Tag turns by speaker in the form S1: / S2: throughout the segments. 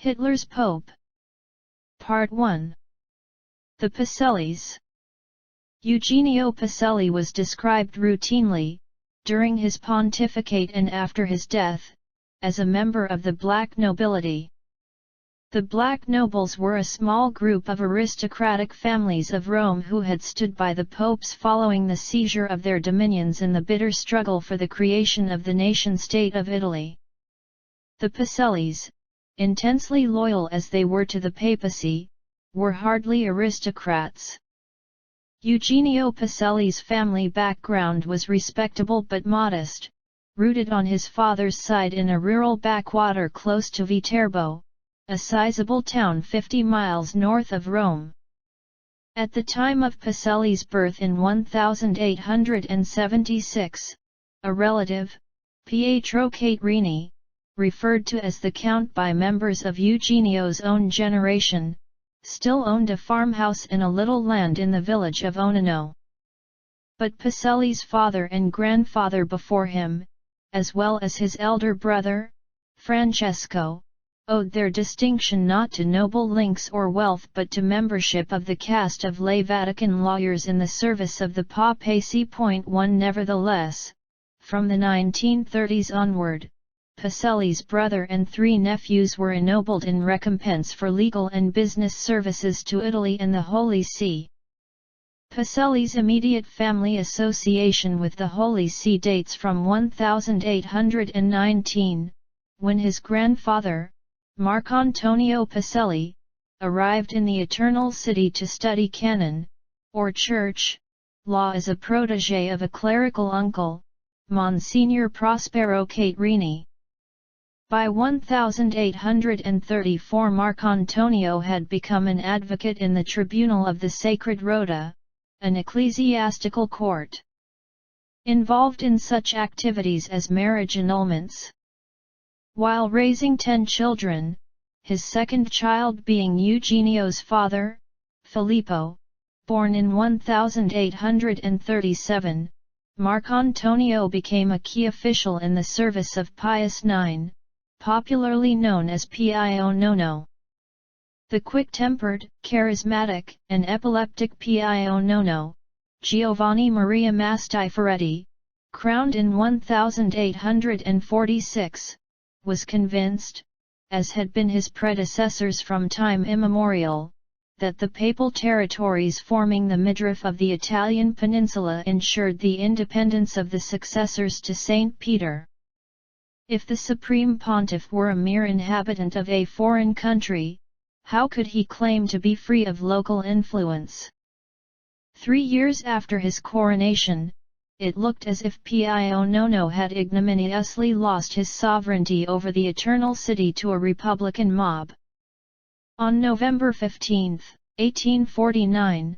S1: Hitler's Pope. Part 1. The Pacellis. Eugenio Pacelli was described routinely, during his pontificate and after his death, as a member of the black nobility. The black nobles were a small group of aristocratic families of Rome who had stood by the popes following the seizure of their dominions in the bitter struggle for the creation of the nation-state of Italy. The Pacellis, intensely loyal as they were to the papacy, were hardly aristocrats. Eugenio Pacelli's family background was respectable but modest, rooted on his father's side in a rural backwater close to Viterbo, a sizable town 50 miles north of Rome. At the time of Pacelli's birth in 1876, a relative, Pietro Caterini, referred to as the Count by members of Eugenio's own generation, still owned a farmhouse in a little land in the village of Onino. But Pacelli's father and grandfather before him, as well as his elder brother, Francesco, owed their distinction not to noble links or wealth but to membership of the caste of lay Vatican lawyers in the service of the papacy. 1 Nevertheless, from the 1930s onward, Pacelli's brother and 3 nephews were ennobled in recompense for legal and business services to Italy and the Holy See. Pacelli's immediate family association with the Holy See dates from 1819, when his grandfather, Marcantonio Pacelli, arrived in the Eternal City to study canon, or church, law as a protégé of a clerical uncle, Monsignor Prospero Caterini. By 1834 Marcantonio had become an advocate in the Tribunal of the Sacred Rota, an ecclesiastical court involved in such activities as marriage annulments. While raising 10 children, his second child being Eugenio's father, Filippo, born in 1837, Marcantonio became a key official in the service of Pius IX, popularly known as Pio Nono. The quick-tempered, charismatic, and epileptic Pio Nono, Giovanni Maria Mastiferetti, crowned in 1846, was convinced, as had been his predecessors from time immemorial, that the papal territories forming the midriff of the Italian peninsula ensured the independence of the successors to Saint Peter. If the Supreme Pontiff were a mere inhabitant of a foreign country, how could he claim to be free of local influence? 3 years after his coronation, it looked as if Pio Nono had ignominiously lost his sovereignty over the Eternal City to a Republican mob. On November 15, 1849,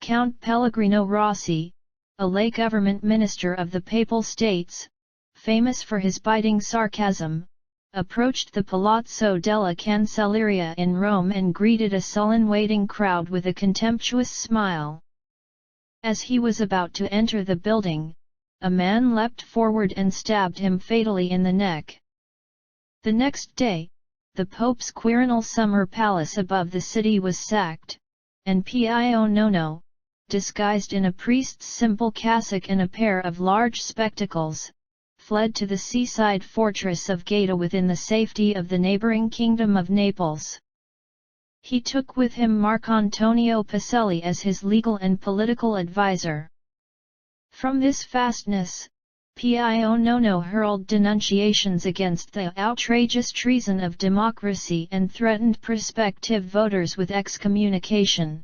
S1: Count Pellegrino Rossi, a lay government minister of the Papal States, famous for his biting sarcasm, approached the Palazzo della Cancelleria in Rome and greeted a sullen waiting crowd with a contemptuous smile. As he was about to enter the building, a man leapt forward and stabbed him fatally in the neck. The next day, the Pope's Quirinal summer palace above the city was sacked, and Pio Nono, disguised in a priest's simple cassock and a pair of large spectacles, fled to the seaside fortress of Gaeta within the safety of the neighboring kingdom of Naples. He took with him Marcantonio Pacelli as his legal and political advisor. From this fastness, Pio Nono hurled denunciations against the outrageous treason of democracy and threatened prospective voters with excommunication.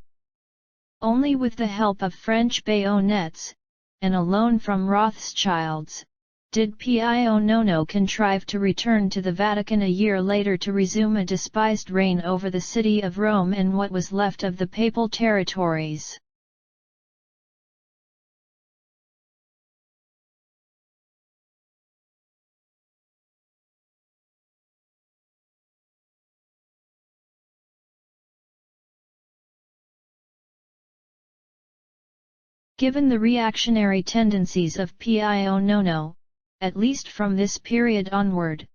S1: Only with the help of French bayonets, and a loan from Rothschilds, did Pio Nono contrive to return to the Vatican a year later to resume a despised reign over the city of Rome and what was left of the papal territories. Given the reactionary tendencies of Pio Nono, at least from this period onward,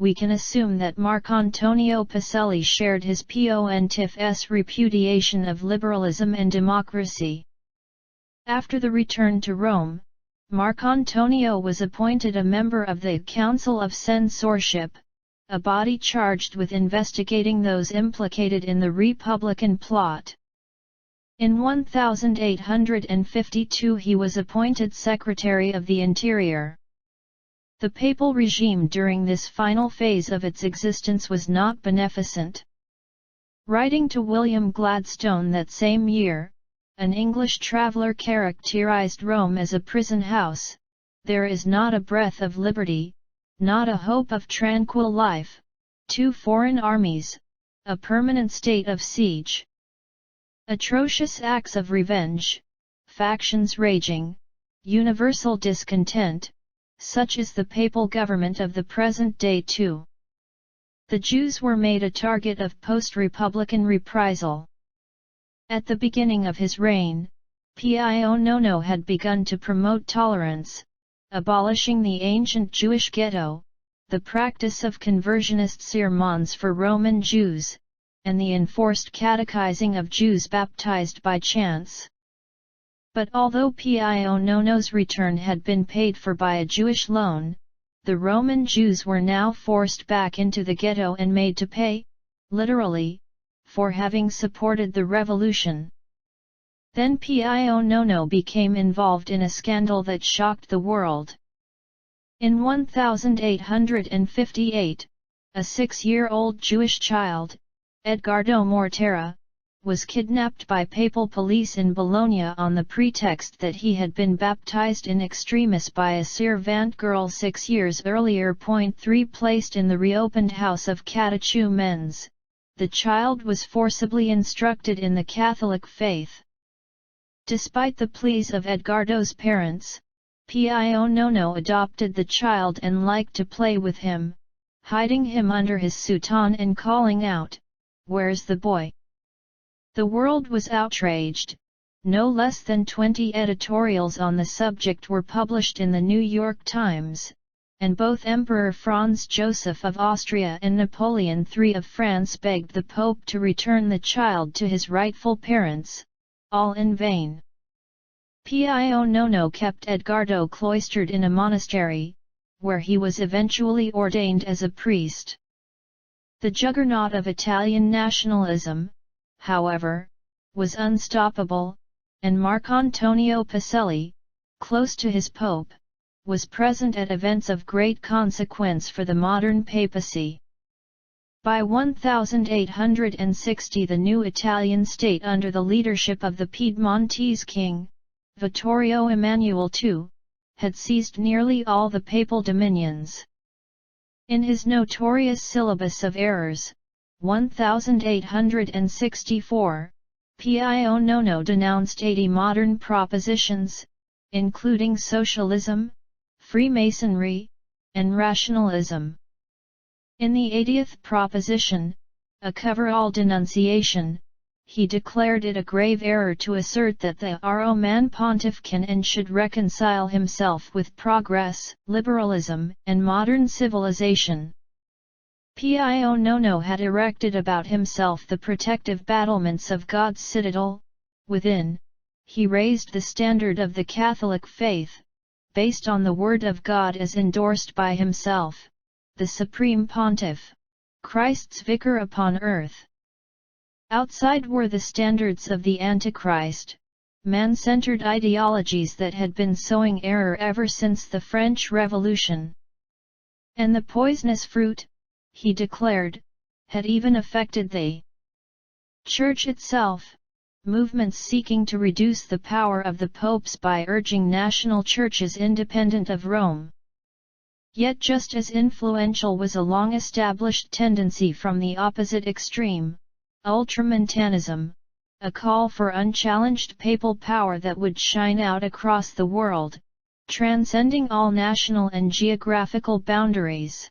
S1: we can assume that Marcantonio Pacelli shared his Pontiff's repudiation of liberalism and democracy. After the return to Rome, Marcantonio was appointed a member of the Council of Censorship, a body charged with investigating those implicated in the Republican plot. In 1852 he was appointed Secretary of the Interior. The papal regime during this final phase of its existence was not beneficent. Writing to William Gladstone that same year, an English traveller characterized Rome as a prison house. There is not a breath of liberty, not a hope of tranquil life, 2 foreign armies, a permanent state of siege. Atrocious acts of revenge, factions raging, universal discontent, such is the papal government of the present day too. The Jews were made a target of post-republican reprisal. At the beginning of his reign, Pio Nono had begun to promote tolerance, abolishing the ancient Jewish ghetto, the practice of conversionist sermons for Roman Jews, and the enforced catechizing of Jews baptized by chance. But although Pio Nono's return had been paid for by a Jewish loan, the Roman Jews were now forced back into the ghetto and made to pay, literally, for having supported the revolution. Then Pio Nono became involved in a scandal that shocked the world. In 1858, a 6-year-old Jewish child, Edgardo Mortera, was kidnapped by papal police in Bologna on the pretext that he had been baptized in extremis by a servant girl 6 years earlier. 3 Placed in the reopened house of catechumens, the child was forcibly instructed in the Catholic faith. Despite the pleas of Edgardo's parents, Pio Nono adopted the child and liked to play with him, hiding him under his soutane and calling out, "Where's the boy?" The world was outraged. No less than 20 editorials on the subject were published in the New York Times, and both Emperor Franz Joseph of Austria and Napoleon III of France begged the Pope to return the child to his rightful parents, all in vain. Pio Nono kept Edgardo cloistered in a monastery, where he was eventually ordained as a priest. The juggernaut of Italian nationalism, however, was unstoppable, and Marcantonio Pacelli, close to his pope, was present at events of great consequence for the modern papacy. By 1860 the new Italian state under the leadership of the Piedmontese king, Vittorio Emanuele II, had seized nearly all the papal dominions. In his notorious Syllabus of Errors, 1864, Pio Nono denounced 80 modern propositions, including socialism, Freemasonry, and rationalism. In the 80th proposition, a cover-all denunciation, he declared it a grave error to assert that the Roman Pontiff can and should reconcile himself with progress, liberalism, and modern civilization. Pio Nono had erected about himself the protective battlements of God's citadel. Within, he raised the standard of the Catholic faith, based on the Word of God as endorsed by himself, the Supreme Pontiff, Christ's Vicar upon earth. Outside were the standards of the Antichrist, man-centered ideologies that had been sowing error ever since the French Revolution. And the poisonous fruit, he declared, had even affected the Church itself, movements seeking to reduce the power of the popes by urging national churches independent of Rome. Yet just as influential was a long-established tendency from the opposite extreme, ultramontanism, a call for unchallenged papal power that would shine out across the world, transcending all national and geographical boundaries.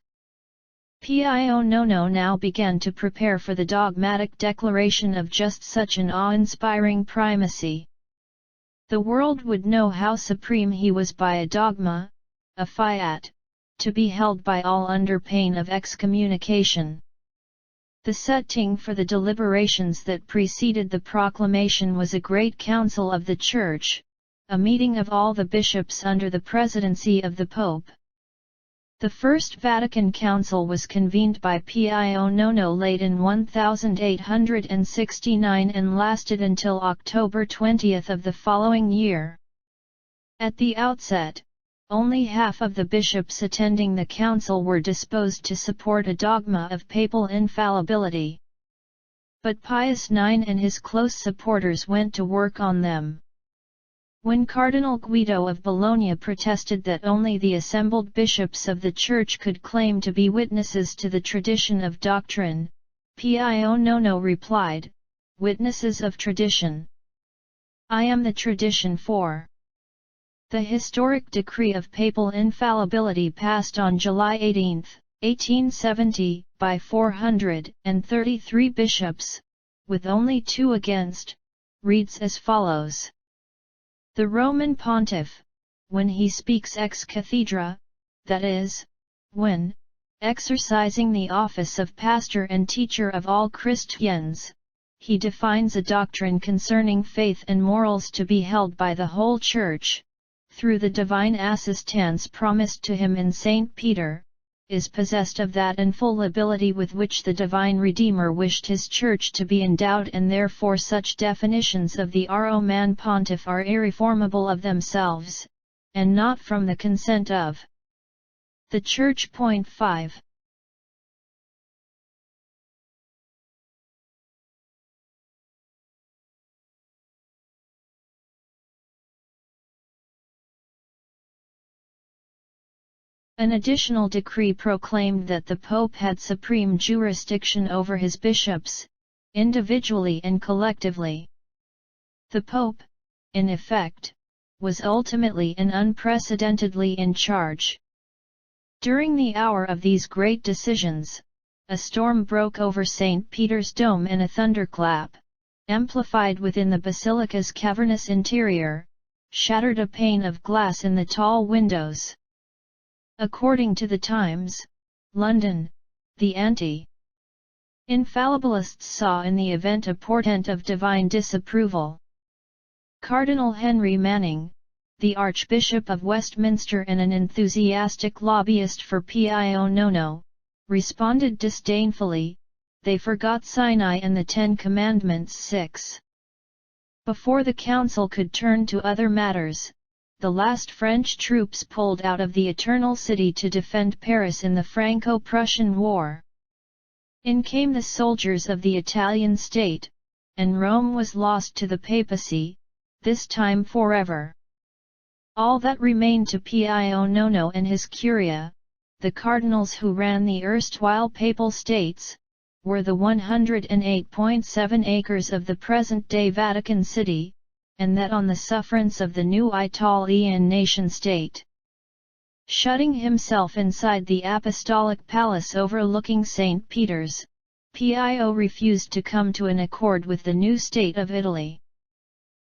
S1: Pio Nono now began to prepare for the dogmatic declaration of just such an awe-inspiring primacy. The world would know how supreme he was by a dogma, a fiat, to be held by all under pain of excommunication. The setting for the deliberations that preceded the proclamation was a great council of the Church, a meeting of all the bishops under the presidency of the Pope. The First Vatican Council was convened by Pio IX late in 1869 and lasted until October 20 of the following year. At the outset, only half of the bishops attending the council were disposed to support a dogma of papal infallibility. But Pius IX and his close supporters went to work on them. When Cardinal Guido of Bologna protested that only the assembled bishops of the Church could claim to be witnesses to the tradition of doctrine, Pio IX replied, "Witnesses of tradition. I am the tradition for." The historic decree of papal infallibility passed on July 18, 1870, by 433 bishops, with only 2 against, reads as follows. The Roman Pontiff, when he speaks ex cathedra, that is, when, exercising the office of pastor and teacher of all Christians, he defines a doctrine concerning faith and morals to be held by the whole Church, through the divine assistance promised to him in St. Peter, is possessed of that infallibility with which the divine Redeemer wished his Church to be endowed, and therefore such definitions of the Roman Pontiff are irreformable of themselves, and not from the consent of the Church. 5. An additional decree proclaimed that the Pope had supreme jurisdiction over his bishops, individually and collectively. The Pope, in effect, was ultimately and unprecedentedly in charge. During the hour of these great decisions, a storm broke over St. Peter's Dome, and a thunderclap, amplified within the basilica's cavernous interior, shattered a pane of glass in the tall windows. According to the Times, London, the anti-infallibilists saw in the event a portent of divine disapproval. Cardinal Henry Manning, the Archbishop of Westminster and an enthusiastic lobbyist for Pio IX, responded disdainfully, "They forgot Sinai and the Ten Commandments." 6. Before the council could turn to other matters, the last French troops pulled out of the Eternal City to defend Paris in the Franco-Prussian War. In came the soldiers of the Italian state, and Rome was lost to the papacy, this time forever. All that remained to Pio IX and his curia, the cardinals who ran the erstwhile papal states, were the 108.7 acres of the present-day Vatican City, and that on the sufferance of the new Italian nation-state. Shutting himself inside the apostolic palace overlooking St. Peter's, Pio refused to come to an accord with the new state of Italy.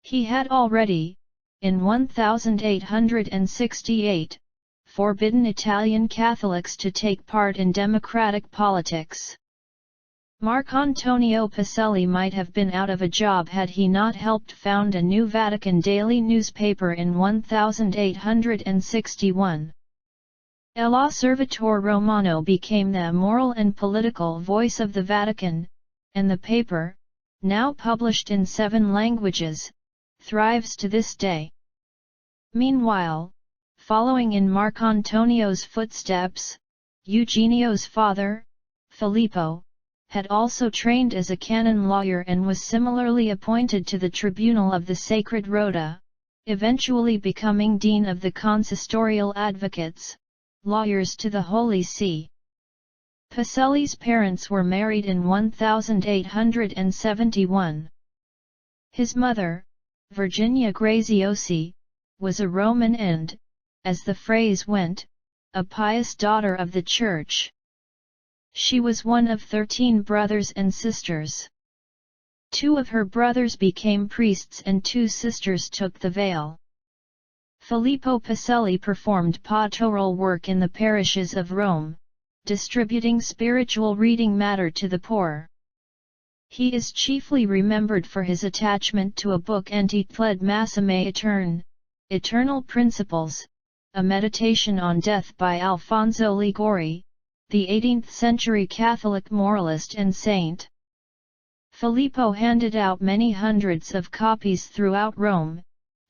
S1: He had already, in 1868, forbidden Italian Catholics to take part in democratic politics. Marcantonio Pacelli might have been out of a job had he not helped found a new Vatican daily newspaper in 1861. El Osservatore Romano became the moral and political voice of the Vatican, and the paper, now published in 7 languages, thrives to this day. Meanwhile, following in Marcantonio's footsteps, Eugenio's father, Filippo, had also trained as a canon lawyer and was similarly appointed to the Tribunal of the Sacred Rota, eventually becoming Dean of the Consistorial Advocates, lawyers to the Holy See. Pacelli's parents were married in 1871. His mother, Virginia Graziosi, was a Roman and, as the phrase went, a pious daughter of the Church. She was one of 13 brothers and sisters. 2 of her brothers became priests and 2 sisters took the veil. Filippo Pacelli performed pastoral work in the parishes of Rome, distributing spiritual reading matter to the poor. He is chiefly remembered for his attachment to a book entitled Massime Eterne, Eternal Principles, a meditation on death by Alfonso Liguori, the 18th-century Catholic moralist and saint. Filippo handed out many hundreds of copies throughout Rome,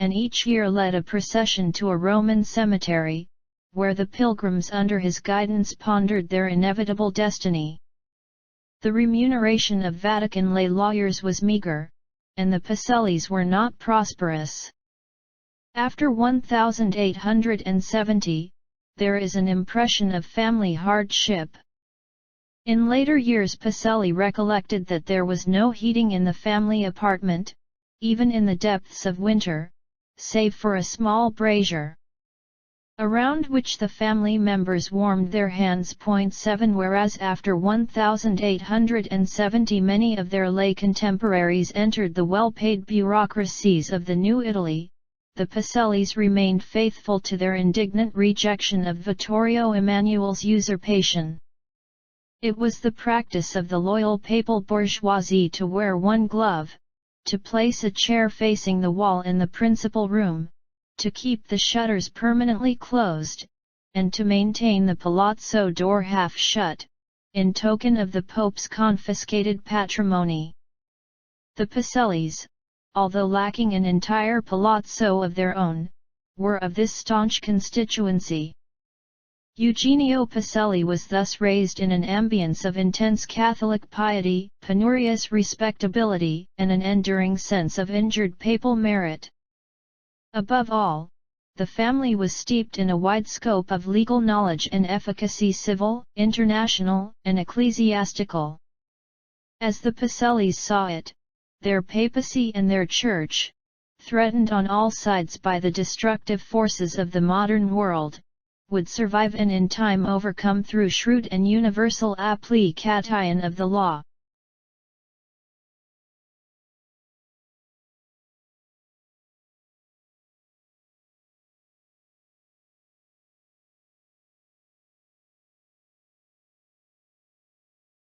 S1: and each year led a procession to a Roman cemetery, where the pilgrims under his guidance pondered their inevitable destiny. The remuneration of Vatican lay lawyers was meager, and the Pacellis were not prosperous. After 1870, there is an impression of family hardship. In later years Pacelli recollected that there was no heating in the family apartment, even in the depths of winter, save for a small brazier, around which the family members warmed their hands. 7 Whereas after 1870 many of their lay contemporaries entered the well-paid bureaucracies of the New Italy, the Pacellis remained faithful to their indignant rejection of Vittorio Emanuele's usurpation. It was the practice of the loyal papal bourgeoisie to wear one glove, to place a chair facing the wall in the principal room, to keep the shutters permanently closed, and to maintain the palazzo door half shut, in token of the Pope's confiscated patrimony. The Pacellis, although lacking an entire palazzo of their own, were of this staunch constituency. Eugenio Pacelli was thus raised in an ambience of intense Catholic piety, penurious respectability, and an enduring sense of injured papal merit. Above all, the family was steeped in a wide scope of legal knowledge and efficacy, civil, international, and ecclesiastical. As the Pacellis saw it, their papacy and their church, threatened on all sides by the destructive forces of the modern world, would survive and in time overcome through shrewd and universal application of the law.